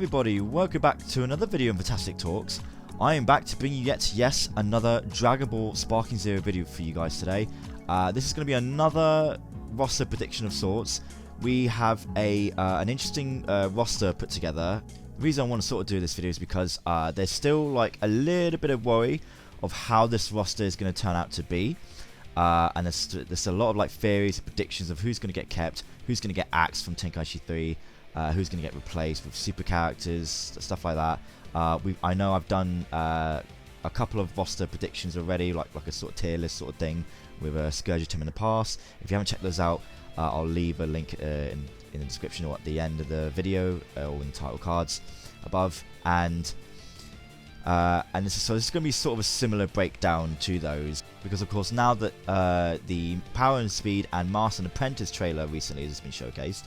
everybody, welcome back to another video in Fantastic Talks. I am back to bring you yet another DragonBall Sparking Zero video for you guys today. This is going to be another roster prediction of sorts. We have an interesting roster put together. The reason I want to sort of do this video is because there's still like a little bit of worry of how this roster is going to turn out to be. And there's a lot of like theories and predictions of who's going to get kept, who's going to get axed from Tenkaichi 3, who's going to get replaced with super characters, stuff like that. I know I've done a couple of roster predictions already, like a sort of tier list sort of thing with Scourge in the past. If you haven't checked those out, I'll leave a link in the description or at the end of the video or in the title cards above. And this is going to be sort of a similar breakdown to those, because of course now that the Power and Speed and Master and Apprentice trailer recently has been showcased,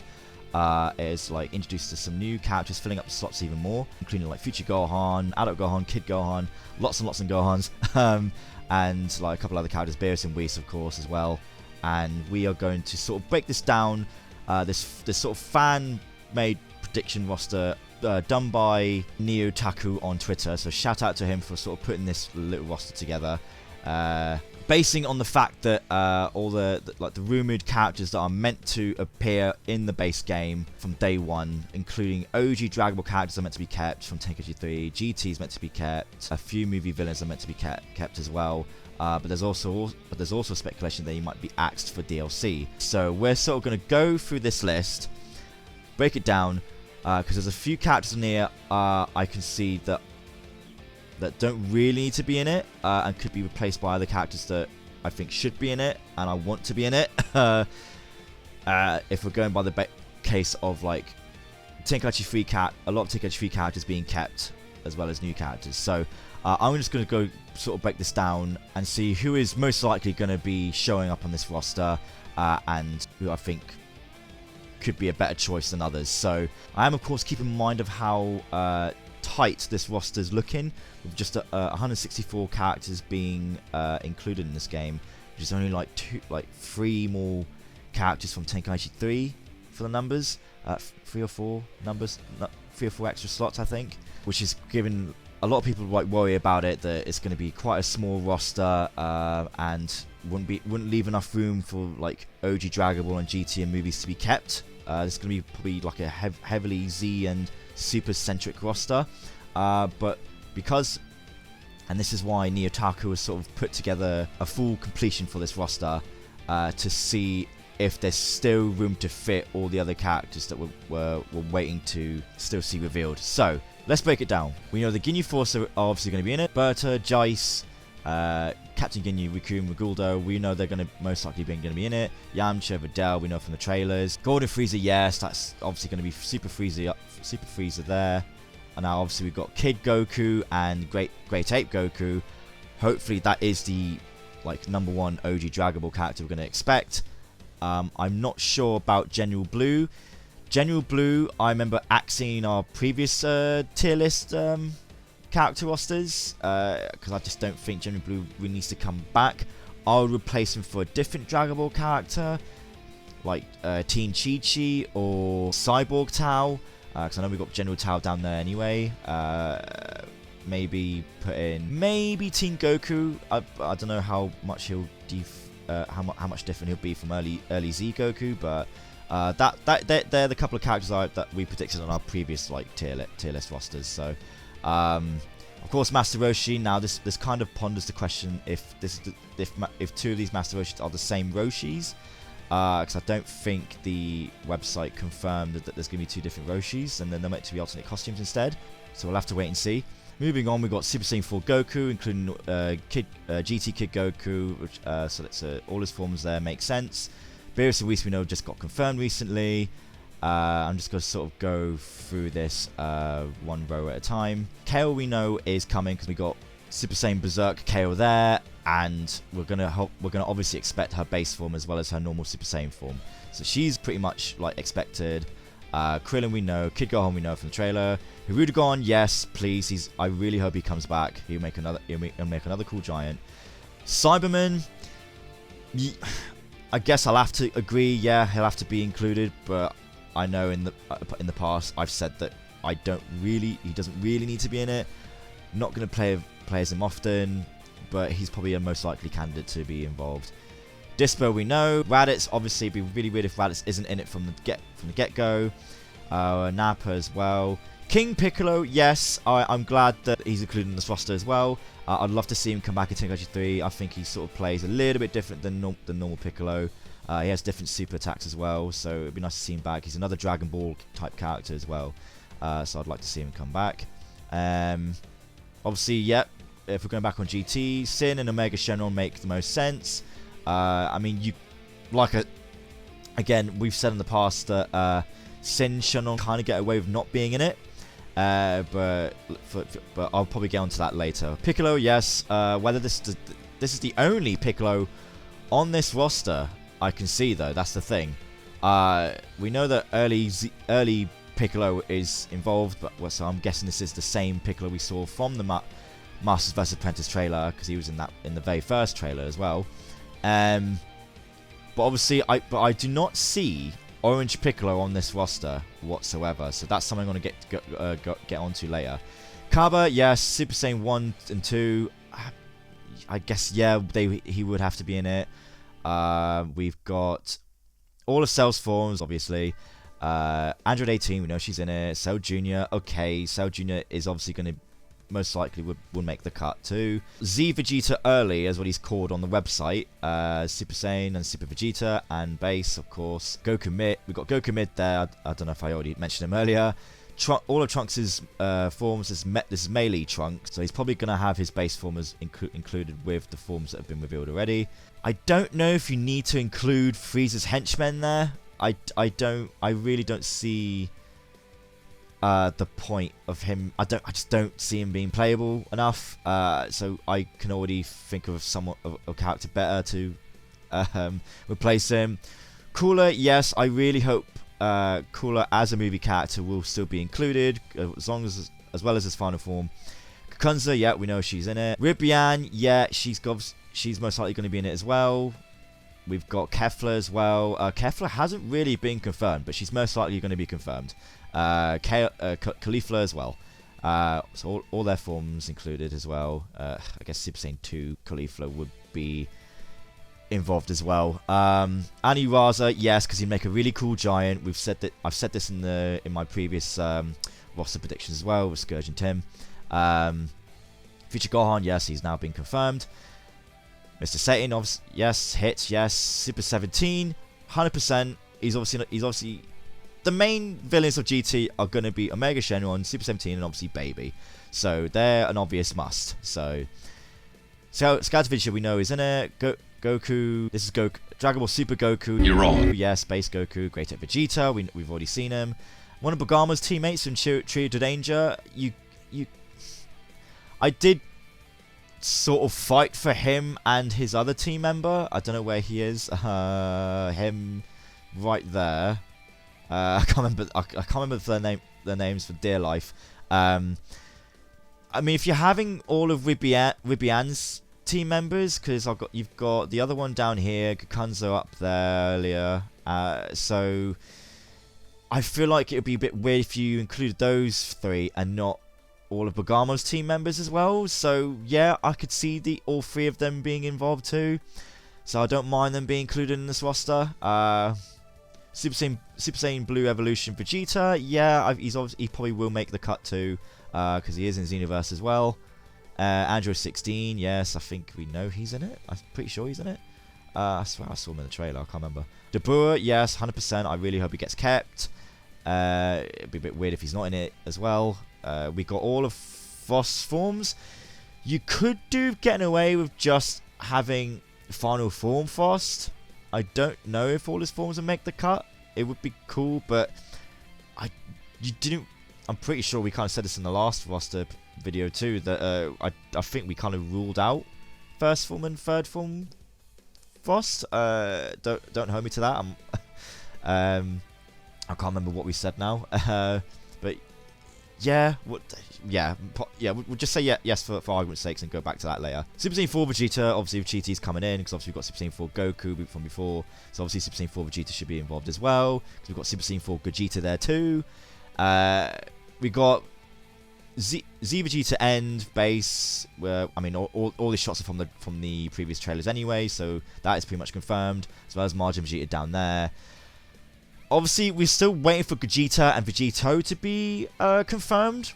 is like introduced to some new characters, filling up the slots even more, including like Future Gohan, Adult Gohan, Kid Gohan, lots and lots of Gohans, and like a couple other characters, Beerus and Whis of course as well. And we are going to sort of break this down, this sort of fan-made prediction roster done by Neo Taku on Twitter, so shout out to him for sort of putting this little roster together, basing on the fact that all the rumored characters that are meant to appear in the base game from day one, including OG Dragon Ball characters are meant to be kept from Tenkaichi 3, GT is meant to be kept, a few movie villains are meant to be kept as well. But there's also speculation that he might be axed for DLC. So we're sort of going to go through this list, break it down, because there's a few characters in here I can see that don't really need to be in it, and could be replaced by other characters that I think should be in it, and I want to be in it. If we're going by the case of like Tenkaichi 3 a lot of Tenkaichi 3 characters being kept, as well as new characters. So I'm just going to go sort of break this down and see who is most likely going to be showing up on this roster, and who I think could be a better choice than others. So I am of course keeping in mind of how tight this roster is looking, with just 164 characters being included in this game, which is only like 3 more characters from Tenkaichi 3 for the numbers, 3 or 4 numbers, 3 or 4 extra slots I think, which is giving a lot of people like worry about it, that it's going to be quite a small roster, and wouldn't leave enough room for like OG Dragon Ball and GT and movies to be kept. This is going to be probably like a heavily Z and super centric roster, but because, and this is why Neo Taku has sort of put together a full completion for this roster, to see if there's still room to fit all the other characters that we're waiting to still see revealed. So let's break it down. We know the Ginyu Force are obviously going to be in it. Berta, Jaice, Captain Ginyu, Riku, and Reguldo, we know they're going to most likely going to be in it. Yamcha, Videl, we know from the trailers. Golden Frieza, yes, that's obviously going to be Super Frieza there. And now obviously we've got Kid Goku and Great Ape Goku. Hopefully that is the like #1 OG Dragon Ball character we're going to expect. I'm not sure about General Blue. General Blue, I remember axing our previous tier list character rosters, because I just don't think General Blue really needs to come back. I'll replace him for a different Dragon Ball character, like Teen Chi-Chi or Cyborg Tao, because I know we've got General Tao down there anyway. Maybe put in Teen Goku. I don't know how much he'll how much different he'll be from early Z Goku, but they're the couple of characters that we predicted on our previous like tier list rosters. So of course Master Roshi. Now this kind of ponders the question if 2 of these Master Roshis are the same Roshis, because I don't think the website confirmed that there's going to be 2 different Roshis, and then they're meant to be alternate costumes instead. So we'll have to wait and see. Moving on, we've got Super Saiyan 4 Goku, including GT Kid Goku, which, so that's all his forms there make sense. Beerus and Whis we know just got confirmed recently. I'm just going to sort of go through this one row at a time. Kale we know is coming because we got Super Saiyan Berserk Kale there, and we're gonna obviously expect her base form as well as her normal Super Saiyan form. So she's pretty much like expected. Krillin we know, Kid Gohan we know from the trailer. Hirudegon, yes, please. I really hope he comes back. He'll make another cool giant. Cyberman, I guess I'll have to agree. Yeah, he'll have to be included. But I know in the past I've said that he doesn't really need to be in it. Not going to play as him often, but he's probably a most likely candidate to be involved. Dispo we know. Raditz, obviously, it'd be really weird if Raditz isn't in it from the get-go. Nappa as well. King Piccolo, yes, I'm glad that he's included in this roster as well. I'd love to see him come back in Tenkaichi 3. I think he sort of plays a little bit different than normal Piccolo. He has different super attacks as well, so it'd be nice to see him back. He's another Dragon Ball type character as well, so I'd like to see him come back. Obviously, yep, if we're going back on GT, Sin and Omega Shenron make the most sense. I mean, again, we've said in the past that Sin Shenron kind of get away with not being in it. But I'll probably get onto that later. Piccolo, yes. Whether this is the only Piccolo on this roster I can see, though, that's the thing. We know that early Piccolo is involved, but so I'm guessing this is the same Piccolo we saw from the Masters vs Apprentice trailer, because he was in the very first trailer as well. But obviously, I do not see Orange Piccolo on this roster whatsoever, so that's something I'm going to get onto later. Kaba, yes. Super Saiyan 1 and 2, I guess, yeah, he would have to be in it. We've got all of Cell's forms, obviously. Android 18, we know she's in it. Cell Jr., okay. Cell Jr. is obviously going to most likely would make the cut too. Z Vegeta Early is what he's called on the website. Super Saiyan and Super Vegeta and Base, of course. Goku Mid, we've got Goku Mid there. I don't know if I already mentioned him earlier. All of Trunks' forms, this is Melee Trunks, so he's probably going to have his base form included with the forms that have been revealed already. I don't know if you need to include Frieza's henchmen there. I really don't see the point of him. I just don't see him being playable enough. So I can already think of a character better to replace him. Cooler, yes. I really hope Cooler as a movie character will still be included, as well as his final form. Kakunza, yeah, we know she's in it. Ribian, yeah, she's most likely going to be in it as well. We've got Kefla as well. Kefla hasn't really been confirmed, but she's most likely going to be confirmed. Caulifla as well. So all their forms included as well. I guess Super Saiyan 2 Caulifla would be involved as well. Ani Raza, yes, because he'd make a really cool giant. I've said this in my previous roster predictions as well with Scourge and Tim. Future Gohan, yes, he's now been confirmed. Mr. Satan, yes. Hits, yes. Super 17, 100%. He's obviously the main villains of GT are going to be Omega Shenron, Super 17, and obviously Baby. So they're an obvious must. So Scout Vegeta we know is in it. Goku. This is Goku. Dragon Ball Super Goku. You're wrong. Yes, Space Goku. Great at Vegeta. We've already seen him. One of Bagama's teammates from Trio to Danger. I did sort of fight for him and his other team member. I don't know where he is. Him right there. I can't remember their names for dear life. I mean, if you're having all of Ribian's team members, because you've got the other one down here, Kakunzo up there earlier. So I feel like it would be a bit weird if you included those three and not all of Bagama's team members as well. So yeah, I could see all three of them being involved too. So I don't mind them being included in this roster. Super Saiyan Blue Evolution Vegeta, yeah, he probably will make the cut too, because he is in Xenoverse as well. Android 16, yes, I think we know he's in it. I'm pretty sure he's in it. I swear I saw him in the trailer, I can't remember. Dabura, yes, 100%. I really hope he gets kept. It'd be a bit weird if he's not in it as well. We got all of Frost's forms. You could do getting away with just having final form Frost. I don't know if all his forms will make the cut. It would be cool, but I'm pretty sure we kind of said this in the last roster video too, that I think we kind of ruled out first form and third form Frost. Don't hold me to that. I can't remember what we said now. But yeah, we'll just say yes for argument's sakes and go back to that later. Super Saiyan 4 Vegeta, obviously Vegeta's coming in, because obviously we've got Super Saiyan 4 Goku from before, so obviously Super Saiyan 4 Vegeta should be involved as well, because we've got Super Saiyan 4 Gogeta there too. we got Z Vegeta end base. Where I mean, all these shots are from the previous trailers anyway, so that is pretty much confirmed. As well as Majin Vegeta down there. Obviously, we're still waiting for Gogeta and Vegeto to be confirmed.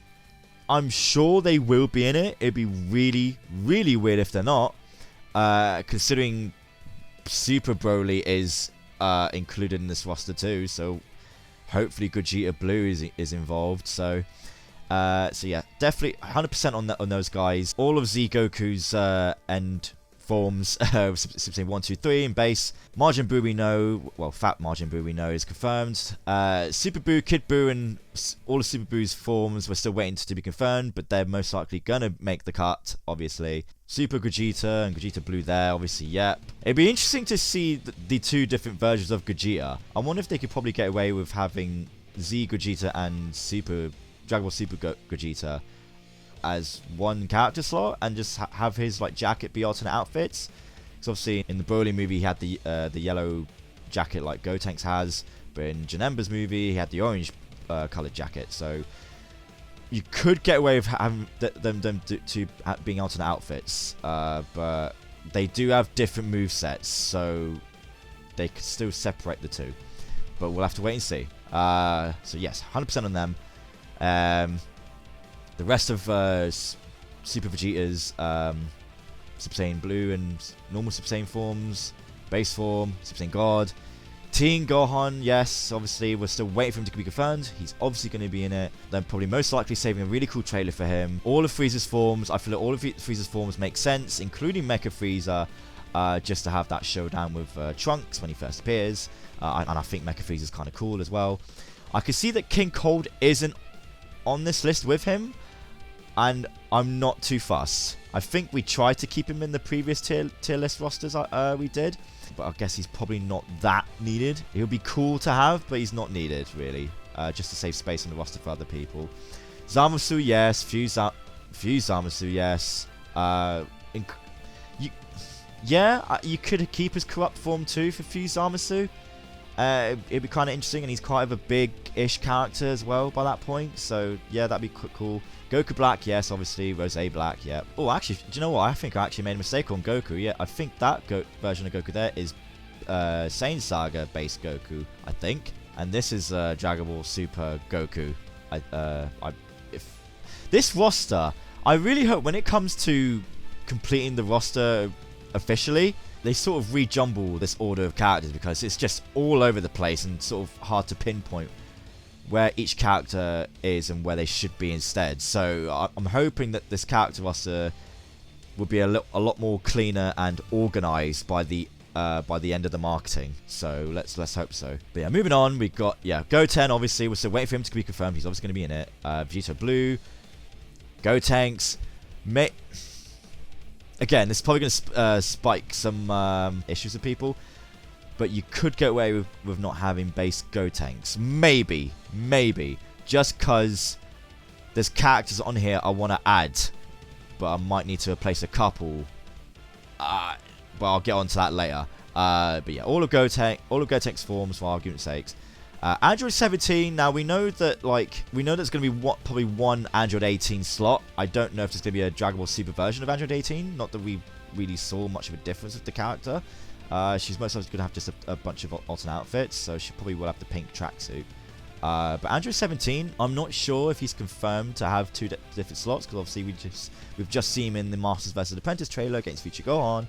I'm sure they will be in it. It'd be really, really weird if they're not, considering Super Broly is included in this roster too. So hopefully Gogeta Blue is involved. So yeah, definitely 100% on those guys. All of Z Goku's end forms, Super Saiyan 1, 2, 3 in base. Majin Buu we know, well, Fat Majin Buu we know is confirmed. Super Buu, Kid Buu, and all of Super Buu's forms we're still waiting to be confirmed, but they're most likely gonna make the cut, obviously. Super Gogeta and Gogeta Blue there, obviously, yep. It'd be interesting to see the two different versions of Gogeta. I wonder if they could probably get away with having Z Gogeta and Dragon Ball Super Gogeta as one character slot and just have his like jacket be alternate outfits. Because obviously in the Broly movie he had the yellow jacket like Gotenks has, but in Janemba's movie he had the orange coloured jacket. So you could get away with having them being alternate outfits, but they do have different movesets, so they could still separate the two. But we'll have to wait and see. So yes, 100% on them. The rest of Super Vegeta's Super Saiyan Blue and normal Super Saiyan forms, base form, Super Saiyan God. Teen Gohan, yes, obviously we're still waiting for him to be confirmed. He's obviously going to be in it. They're probably most likely saving a really cool trailer for him. All of Frieza's forms, I feel like all of Frieza's forms make sense, including Mecha Frieza, just to have that showdown with Trunks when he first appears. And I think Mecha Frieza's kind of cool as well. I can see that King Cold isn't on this list with him, and I'm not too fussed. I think we tried to keep him in the previous tier list rosters we did, but I guess he's probably not that needed. He'll be cool to have, but he's not needed really, just to save space on the roster for other people. Zamasu, yes. Fuse Zamasu, yes. You could keep his corrupt form too for Fuse Zamasu. It'd be kind of interesting, and he's quite of a big-ish character as well by that point. So yeah, that'd be cool. Goku Black, yes, obviously. Rose Black, yeah. Oh, actually, do you know what? I think I actually made a mistake on Goku. Yeah, I think that version of Goku there is Saiyan Saga based Goku, I think, and this is Dragon Ball Super Goku. If this roster, I really hope when it comes to completing the roster officially, they sort of rejumble this order of characters, because it's just all over the place and sort of hard to pinpoint where each character is and where they should be instead. So I'm hoping that this character roster will be a lot more cleaner and organized by the end of the marketing. So let's hope so. But yeah, moving on, we got Goten. Obviously, we're still waiting for him to be confirmed. He's obviously going to be in it. Vegeta Blue, Gotenks, Again, this is probably going to spike some issues with people, but you could get away with not having base Gotenks. Maybe. Just because there's characters on here I want to add, but I might need to replace a couple. But I'll get onto that later. But yeah, all of Gotenks forms, for argument's sakes. Android 17. Now we know that there's going to be probably one Android 18 slot. I don't know if there's going to be a Dragon Ball Super version of Android 18. Not that we really saw much of a difference with the character. She's most likely going to have just a bunch of alternate outfits, so she probably will have the pink tracksuit. But Android 17, I'm not sure if he's confirmed to have two different slots, because obviously we've just seen him in the Masters vs Apprentice trailer against Future Gohan.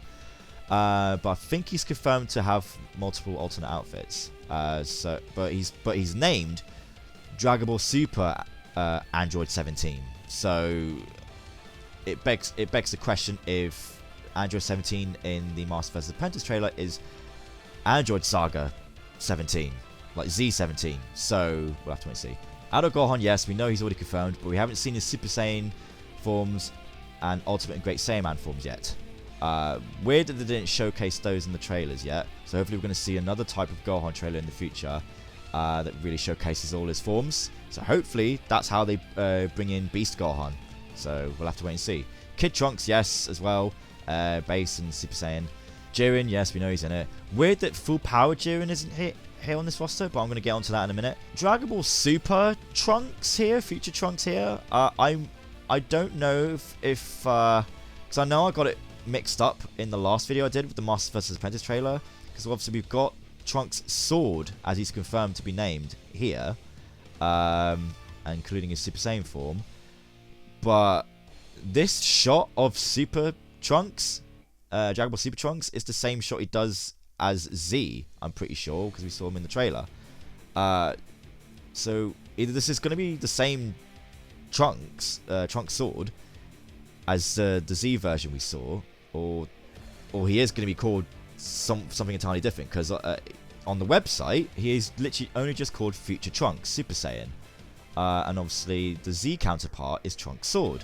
But I think he's confirmed to have multiple alternate outfits. But he's named Dragon Ball Super Android 17. So it begs the question if Android 17 in the Master vs Apprentice trailer is Android Saga 17, like Z17. So we'll have to wait and see. Adult Gohan, yes, we know he's already confirmed, but we haven't seen his Super Saiyan forms and Ultimate and Great Saiyaman forms yet. Weird that they didn't showcase those in the trailers yet, so hopefully we're going to see another type of Gohan trailer in the future that really showcases all his forms. So hopefully that's how they bring in Beast Gohan. So we'll have to wait and see. Kid Trunks, yes, as well, base and Super Saiyan. Jiren, yes, we know he's in it. Weird that full power Jiren isn't here on this roster, but I'm going to get onto that in a minute. Dragon Ball Super Trunks here, Future Trunks here. I don't know if because I know I got it mixed up in the last video I did with the Master vs Apprentice trailer, because obviously we've got Trunks' sword, as he's confirmed to be named here, including his Super Saiyan form. But this shot of Super Trunks, Dragon Ball Super Trunks, is the same shot he does as Z, I'm pretty sure, because we saw him in the trailer. So either this is going to be the same Trunks sword as the Z version we saw, or he is going to be called something entirely different, because on the website he is literally only just called Future Trunks Super Saiyan, and obviously the Z counterpart is Trunks sword.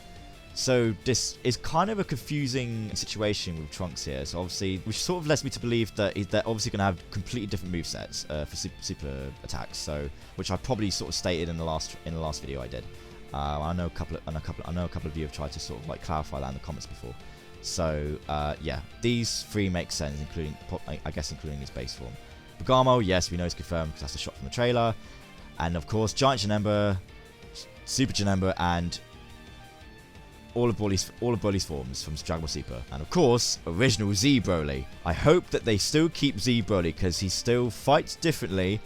So this is kind of a confusing situation with Trunks here. So obviously, which sort of led me to believe that they're obviously going to have completely different movesets for super attacks. So, which I probably sort of stated in the last video I did. I know a couple of you have tried to sort of like clarify that in the comments before. So yeah, these three make sense, including his base form. Bergamo, yes, we know it's confirmed because that's a shot from the trailer, and of course Giant Janemba, Super Janemba, and all of Broly's forms from Dragon Ball Super. And of course, original Z Broly. I hope that they still keep Z Broly, because he still fights differently,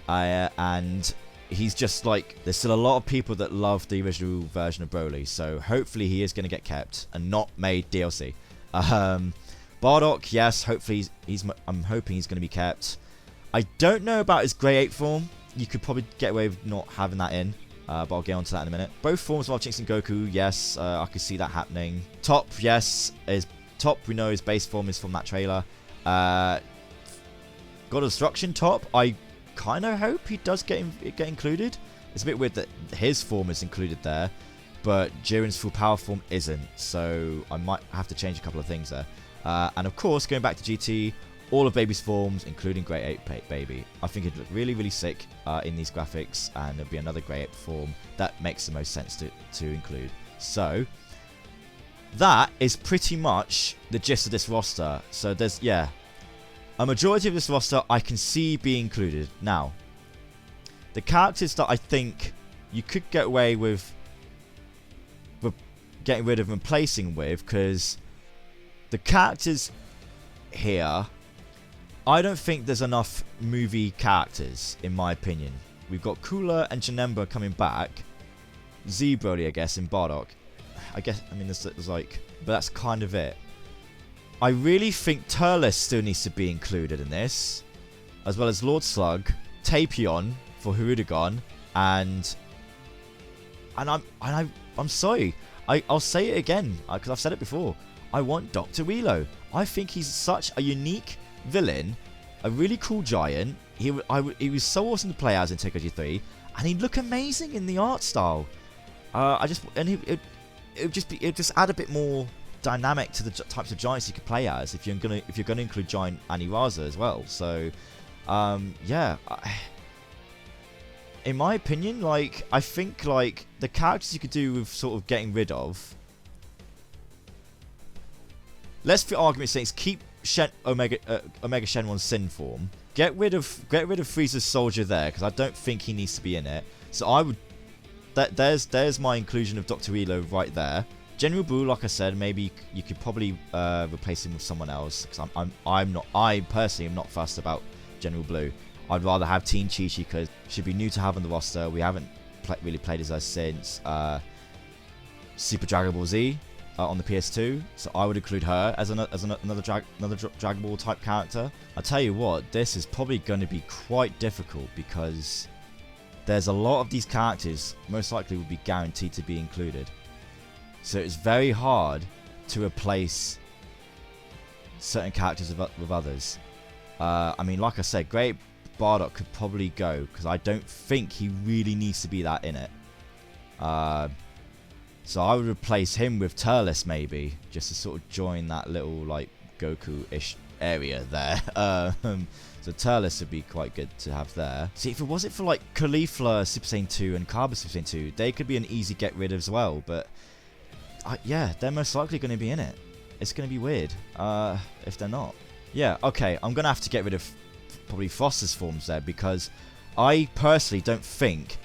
and he's just like, there's still a lot of people that love the original version of Broly, so hopefully he is going to get kept and not made DLC. Bardock, yes, hopefully I'm hoping he's going to be kept. I don't know about his Grey 8 form. You could probably get away with not having that in. But I'll get onto that in a minute. Both forms of Jinx and Goku, yes, I could see that happening. Top, yes, we know his base form is from that trailer. God of Destruction Top, I kind of hope he does get included. It's a bit weird that his form is included there, but Jiren's full power form isn't, so I might have to change a couple of things there. And of course, going back to GT, all of Baby's forms, including Grey 8 Baby. I think it'd look really, really sick in these graphics, and it'd be another Grey 8 form that makes the most sense to include. So, that is pretty much the gist of this roster. So there's, yeah, a majority of this roster I can see being included. Now, the characters that I think you could get away with getting rid of and replacing with, because the characters here, I don't think there's enough movie characters, in my opinion. We've got Cooler and Janemba coming back. Z Broly, I guess, in Bardock. I mean, there's like, but that's kind of it. I really think Turles still needs to be included in this, as well as Lord Slug, Tapion for Hirudegarn, and I'm sorry, I'll say it again because I've said it before. I want Dr. Wheelo. I think he's such a unique villain, a really cool giant. He was so awesome to play as in Tenkaichi 3, and he'd look amazing in the art style. It'd just add a bit more dynamic to the types of giants you could play as if you're gonna include Giant Aniraza as well. So yeah, in my opinion, like, I think like the characters you could do with sort of getting rid of, let's for argument's sake keep Omega Shenron's Sin form. Get rid of Frieza's soldier there, because I don't think he needs to be in it. So I would, there's my inclusion of Dr. Wheelo right there. General Boo, like I said, maybe you could probably replace him with someone else, because I personally am not fussed about General Blue. I'd rather have Teen Chi-Chi, because she'd be new to have on the roster. We haven't really played as her since Super Dragon Ball Z on the PS2, so I would include her as another Dragon Ball type character. I tell you what, this is probably going to be quite difficult, because there's a lot of these characters most likely will be guaranteed to be included. So it's very hard to replace certain characters with others. I mean, like I said, Great Bardock could probably go, because I don't think he really needs to be that in it. So I would replace him with Turles maybe, just to sort of join that little like Goku-ish area there. So Turles would be quite good to have there. See, if it wasn't for like Caulifla Super Saiyan 2 and Kaba Super Saiyan 2, they could be an easy get rid of as well. But yeah, they're most likely going to be in it. It's going to be weird if they're not. Yeah, okay, I'm going to have to get rid of probably Frost's forms there, because I personally don't think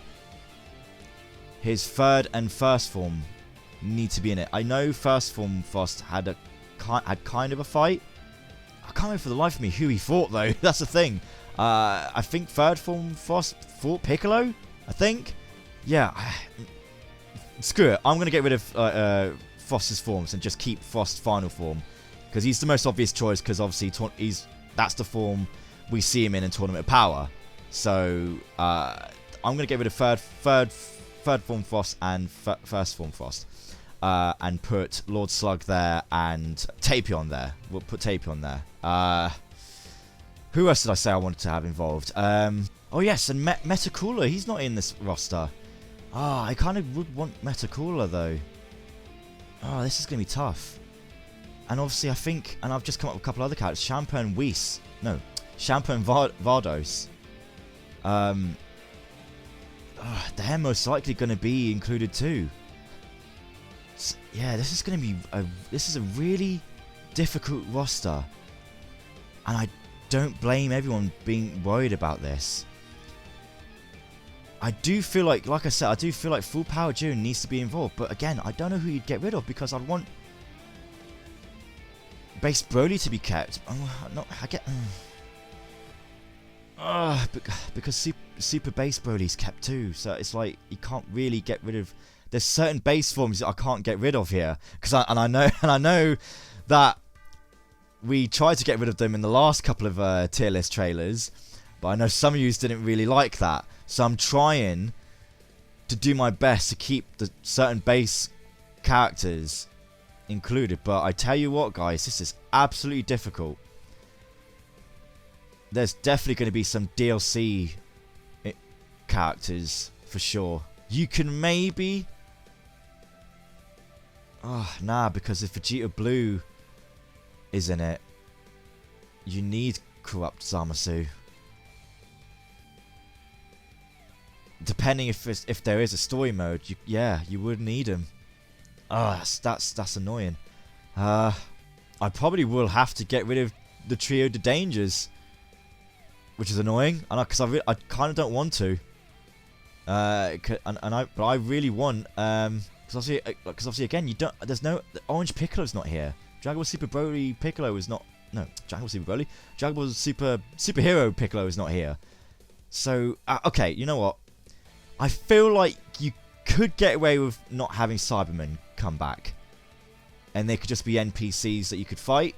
his third and first form need to be in it. I know first form Frost had kind of a fight. I can't remember for the life of me who he fought, though. That's the thing. I think third form Frost fought Piccolo, I think. Yeah, screw it. I'm going to get rid of Frost's forms and just keep Frost's final form, because he's the most obvious choice, because obviously that's the form we see him in Tournament of Power. So I'm going to get rid of third form Frost and first form Frost, and put Lord Slug there and Tapion there. We'll put Tapion there. Who else did I say I wanted to have involved? Oh yes, and Metacooler. He's not in this roster. I kind of would want Metacooler though. This is going to be tough. And obviously I think, and I've just come up with a couple other characters. Shampoo and Whis. No, Shampoo and Vardos. They're most likely going to be included too. So, yeah, this is going to be this is a really difficult roster, and I don't blame everyone being worried about this. I do feel like I said, I do feel like Full Power June needs to be involved, but again, I don't know who you'd get rid of, because I'd want Base Broly to be kept. Because Super Base Broly's kept too, so it's like you can't really get rid of. There's certain base forms that I can't get rid of here, I know that we tried to get rid of them in the last couple of tier list trailers, but I know some of you didn't really like that. So I'm trying to do my best to keep the certain base characters included. But I tell you what, guys, this is absolutely difficult. There's definitely going to be some DLC characters for sure. You can maybe... nah, because if Vegeta Blue is in it, you need Corrupt Zamasu. Depending if there is a story mode, you would need him. That's annoying. I probably will have to get rid of the Trio de Dangers, which is annoying, because I kind of don't want to. But I really want, because obviously again, there's no, the Orange Piccolo's not here. Dragon Ball Super Broly Piccolo is not. No, Dragon Ball Super Broly. Dragon Ball Superhero Piccolo is not here. So okay, you know what? I feel like you could get away with not having Cybermen come back, and they could just be NPCs that you could fight.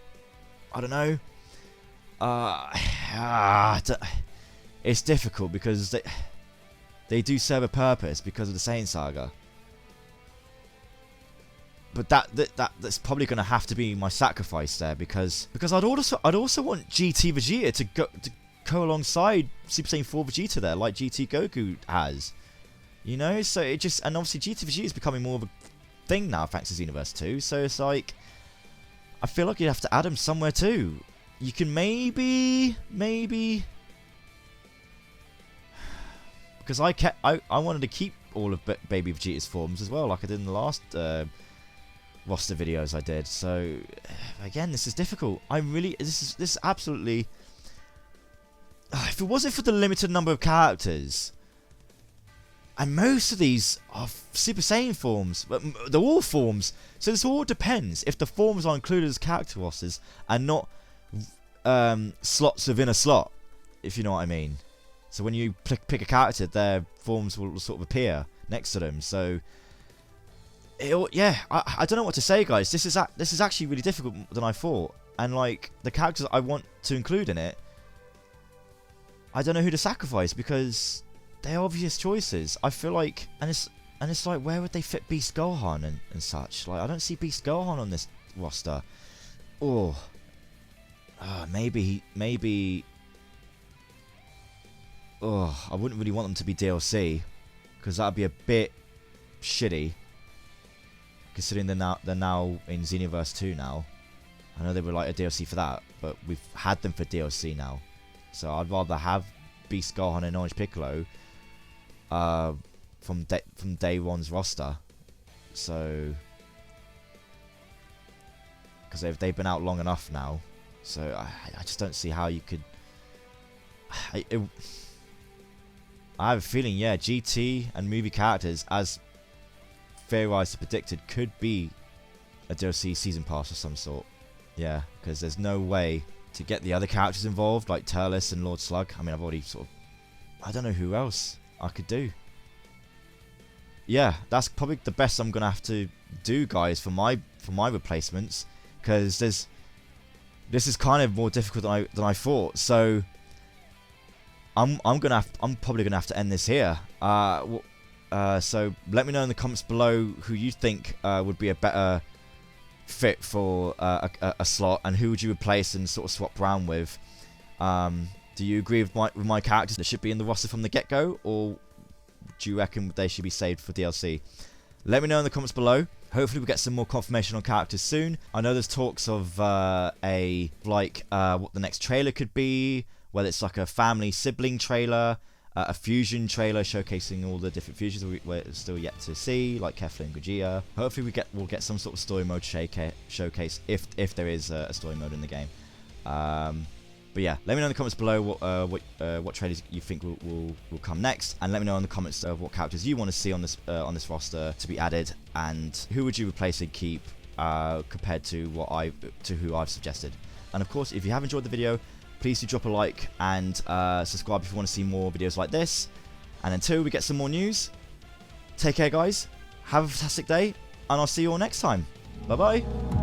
I don't know. It's difficult because they do serve a purpose because of the Saiyan Saga. But that's probably going to have to be my sacrifice there, because I'd also want GT Vegeta to go alongside Super Saiyan 4 Vegeta there, like GT Goku has. You know, so it just, and obviously GT Vegeta is becoming more of a thing now thanks to Xenoverse 2, so it's like, I feel like you'd have to add him somewhere too. You can maybe, because I wanted to keep all of Baby Vegeta's forms as well, like I did in the last roster videos I did. So again, this is difficult. This is absolutely. If it wasn't for the limited number of characters, and most of these are Super Saiyan forms, but they're all forms, so this all depends if the forms are included as character rosters and not slots within a slot, if you know what I mean. So when you pick a character, their forms will sort of appear next to them. So, I don't know what to say, guys. This is actually really difficult than I thought. And like the characters I want to include in it, I don't know who to sacrifice because they're obvious choices. I feel like, and it's like, where would they fit Beast Gohan and such? Like, I don't see Beast Gohan on this roster. Maybe. I wouldn't really want them to be DLC, because that'd be a bit shitty, considering they're now in Xenoverse 2 now. I know they were like a DLC for that, but we've had them for DLC now. So I'd rather have Beast Gohan and Orange Piccolo from day one's roster. So, because they've been out long enough now. So I just don't see how you could. I have a feeling, yeah, GT and movie characters, as theorized and predicted, could be a DLC season pass of some sort. Yeah, because there's no way to get the other characters involved, like Turles and Lord Slug. I mean, I've already sort of... I don't know who else I could do. Yeah, that's probably the best I'm gonna have to do, guys, for my replacements, because this is kind of more difficult than I thought. So I'm probably gonna have to end this here. So let me know in the comments below who you think would be a better fit for a slot, and who would you replace and sort of swap around with. Do you agree with my characters that should be in the roster from the get-go, or do you reckon they should be saved for DLC? Let me know in the comments below. Hopefully we get some more confirmation on characters soon. I know there's talks of what the next trailer could be, whether it's like a family sibling trailer, a fusion trailer showcasing all the different fusions we're still yet to see, like Kefla and Gogeta. Hopefully we'll get some sort of story mode showcase if there is a story mode in the game. But yeah, let me know in the comments below what trailers you think will come next, and let me know in the comments of what characters you want to see on this roster to be added, and who would you replace and keep compared to who I've suggested. And of course, if you have enjoyed the video, please do drop a like and subscribe if you want to see more videos like this. And until we get some more news, take care, guys. Have a fantastic day, and I'll see you all next time. Bye bye.